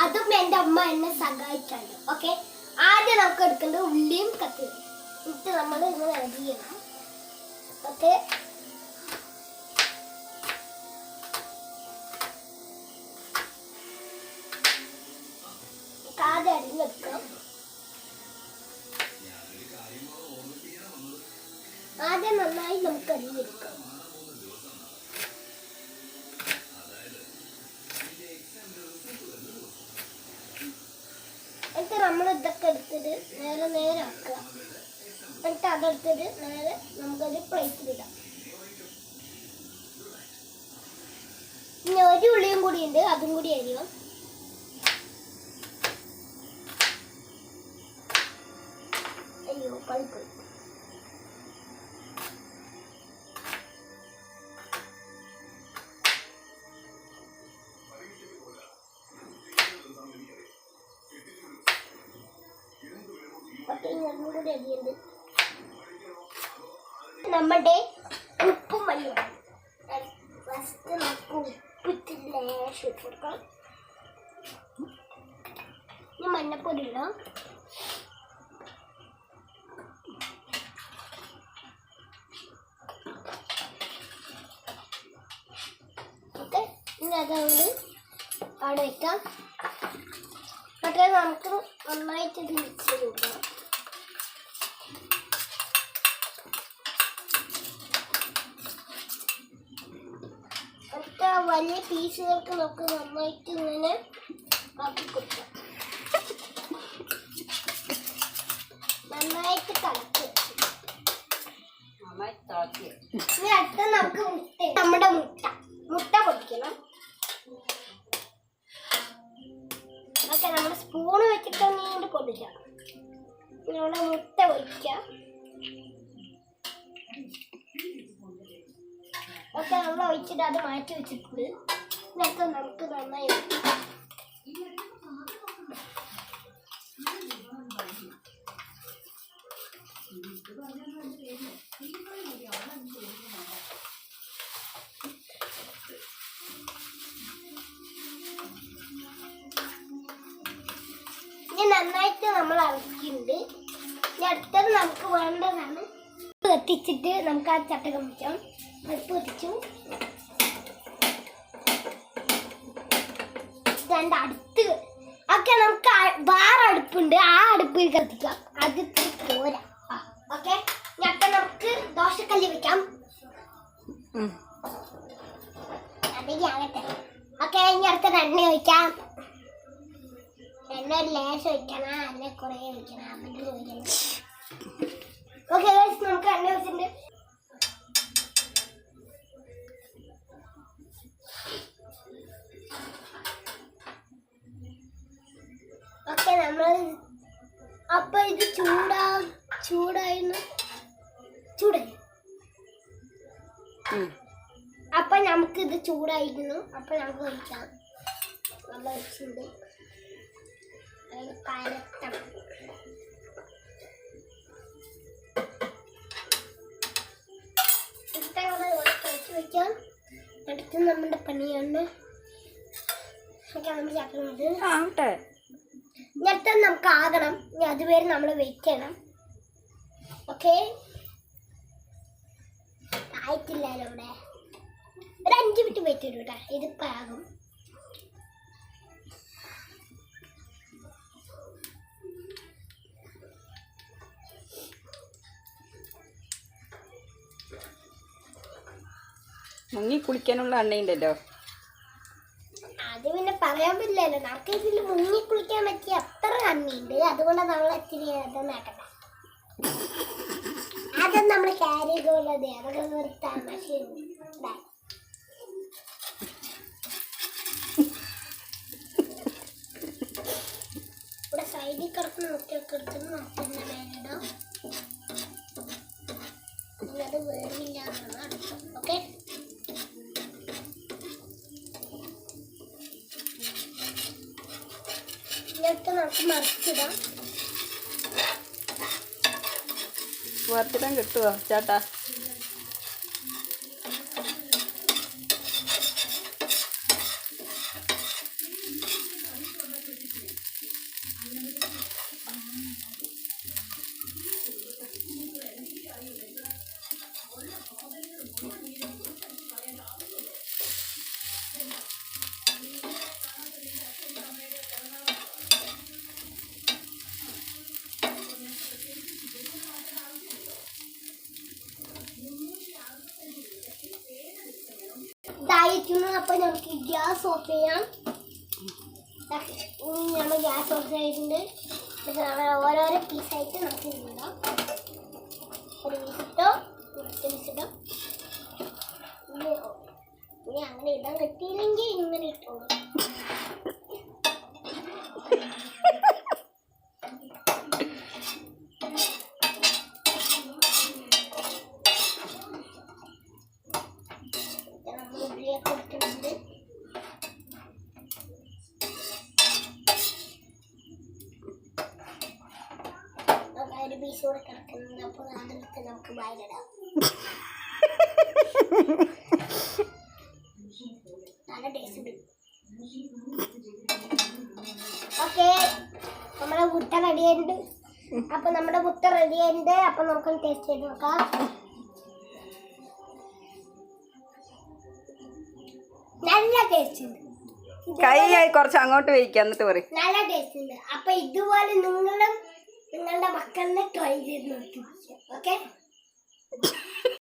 അതും എൻ്റെ അമ്മ എന്നെ സഹായിച്ചാണ്. ഓക്കെ, ആദ്യം നമുക്ക് എടുക്കേണ്ടത് ഉള്ളിയും കത്തി എന്നിട്ട് നമ്മൾ ഇങ്ങനെ അരിയണം. ഓക്കെ, ആദ്യം അരിഞ്ഞെടുക്കാം. ആദ്യം നന്നായി നമുക്ക് അരിഞ്ഞെടുക്കാം. എന്നിട്ട് നമ്മൾ ഇതൊക്കെ എടുത്തിട്ട് നേരെ ആക്കുക. എന്നിട്ട് അതെടുത്തിട്ട് നേരെ നമുക്കൊരു പ്ലേറ്റിലിടാം. ഇനി ഒരു ഉള്ളിയും കൂടി ഉണ്ട്, അതും കൂടി അരിയാം. അയ്യോ കളിപ്പോയി. നമ്മുടെ ഉപ്പും മല്ലിയും ഫസ്റ്റ് നമുക്ക് ഉപ്പിട്ട് ലേശം ഇട്ട് കൊടുക്കാം. ഇനി മഞ്ഞപ്പൊടി ഇടാം. ഓക്കെ, ഇനി അതുകൊണ്ട് അവിടെ വയ്ക്കാം. മറ്റേ നമുക്ക് നന്നായിട്ട് ഇത് മിക്സ് ചെയ്ത് കൊടുക്കാം. വലിയ പീസുകൾക്ക് നമുക്ക് നന്നായിട്ട് ഇങ്ങനെ ആക്കി കൊടുക്കാം. നന്നായിട്ട് കളക്കി ഇനി അടുത്ത നമുക്ക് നമ്മുടെ മുട്ട പൊടിക്കണം. ഓക്കെ, നമ്മൾ സ്പൂണ് വെച്ചിട്ട് നീണ്ട് പൊടിക്കാം. നമ്മുടെ മുട്ട പൊടിക്കാം. ഒക്കെ നമ്മൾ ഒഴിച്ചിട്ട് അത് മാറ്റി വെച്ചിട്ടുണ്ട്. ഇതൊക്കെ നമുക്ക് നന്നായി ഇനി നന്നായിട്ട് നമ്മൾ ഇറക്കിയിട്ടുണ്ട്. ഇനി അടുത്തത് നമുക്ക് വേണ്ടതാണ് കത്തിച്ചിട്ട് നമുക്ക് ആ ചട്ടകം വെച്ചാൽ അടുപ്പ് കത്തിച്ചു. അടുത്ത് ഒക്കെ നമുക്ക് വേറെ അടുപ്പുണ്ട്, ആ അടുപ്പിൽ കത്തിക്കാം. അത് പോരാ. ഓക്കെ, ഞക്കെ നമുക്ക് ദോശക്കല്ല് വെക്കാം. അതിന് ആകട്ടെ. ഓക്കെ, ഇനി അടുത്തത് എണ്ണ ഒഴിക്കാം. എണ്ണ ഒരു ലേശം ഒഴിക്കണം, എണ്ണ കുറേ ഒഴിക്കണം. അതിൽ ഒഴിക്കണം. ഓക്കെ, നമുക്ക് എണ്ണ ഒഴിച്ചിട്ടുണ്ട്. ഓക്കെ, നമ്മൾ അപ്പൊ ഇത് ചൂടായി. അപ്പൊ നമുക്കിത് ചൂടായിരുന്നു. അപ്പൊ നമുക്ക് ഒഴിക്കാം. നമ്മൾ ഒഴിച്ചിട്ടുണ്ട്. പരത്തണം. വയ്ക്കാം. അടുത്ത് നമ്മുടെ പണിയാണ്. നമ്മൾ ചേർക്കുന്നത് നേരത്തെ നമുക്ക് ആകണം. ഇനി അതുവരെ നമ്മൾ വെയിറ്റ് ചെയ്യണം. ഓക്കെ, ആയിട്ടില്ലല്ലോ. ഇവിടെ ഒരു 5 മിനിറ്റ് വെയിറ്റ് ചെയ്തു കേട്ടോ. ഇതിപ്പോൾ ആകും. മുങ്ങി കുളിക്കാനുള്ള എണ്ണയുണ്ടല്ലോ. അത് പിന്നെ പറയാൻ പറ്റില്ലല്ലോ. നമുക്ക് ഇതിൽ മുങ്ങി കുളിക്കാൻ പറ്റിയ അത്ര എണ്ണയുണ്ട്. അതുകൊണ്ട് നമ്മൾ ഇത്തിരി നേക്കട്ടെ. അതൊന്നും നമ്മൾ ക്യാരി ചെയ്തുള്ളത് അതൊക്കെ നിർത്താൻ. പക്ഷേ ഇവിടെ സൈഡിൽ കിടക്കുന്ന മുട്ടയൊക്കെ എടുത്ത് നമുക്ക് മേലിടാം. അത് വേറില്ലാന്നാണ് അടുത്തത്. ഓക്കെ, എന്നിട്ട് നമുക്ക് മറിച്ചിടാം. വറുത്തിടാൻ കിട്ടുമോ ചേട്ടാ? ഗ്യാസ് ഓഫ് ചെയ്യാം. നമ്മൾ ഗ്യാസ് ഓഫ് ചെയ്തിട്ടുണ്ട്. നമ്മൾ ഓരോരോ പീസായിട്ട് നമുക്ക് ഇടാം. ഒരു പീസിട്ടോ മറ്റേ പീസിട്ടോ. ഇനി അങ്ങനെ ഇടാൻ കിട്ടിയില്ലെങ്കിൽ ഇങ്ങനെ ഇട്ടോളൂ. നമ്മൾ ഉള്ളിയൊക്കെ ഇട്ടിട്ടുണ്ട്. ഒരു പീസ് കൂടെ കിടക്കുന്നുണ്ട്. അപ്പോൾ അതെടുത്ത് നമുക്ക് വായിലിടാം. നല്ല ടേസ്റ്റ് ഉണ്ട്. ഓക്കെ, നമ്മുടെ മുട്ട റെഡി ആയിട്ടുണ്ട്. അപ്പൊ നമ്മുടെ മുട്ട റെഡി ആയിട്ടുണ്ട്. അപ്പൊ നമുക്കൊന്ന് ടേസ്റ്റ് ചെയ്ത് നോക്കാം. നല്ല ടേസ്റ്റ് ഉണ്ട്. കൈ കുറച്ച് അങ്ങോട്ട് വയ്ക്കാം എന്നിട്ട് പറയും. നല്ല ടേസ്റ്റ് ഉണ്ട്. അപ്പൊ ഇതുപോലെ നിങ്ങളുടെ മക്കളിനെ ട്രൈ ചെയ്ത് നോക്കി. ഓക്കെ.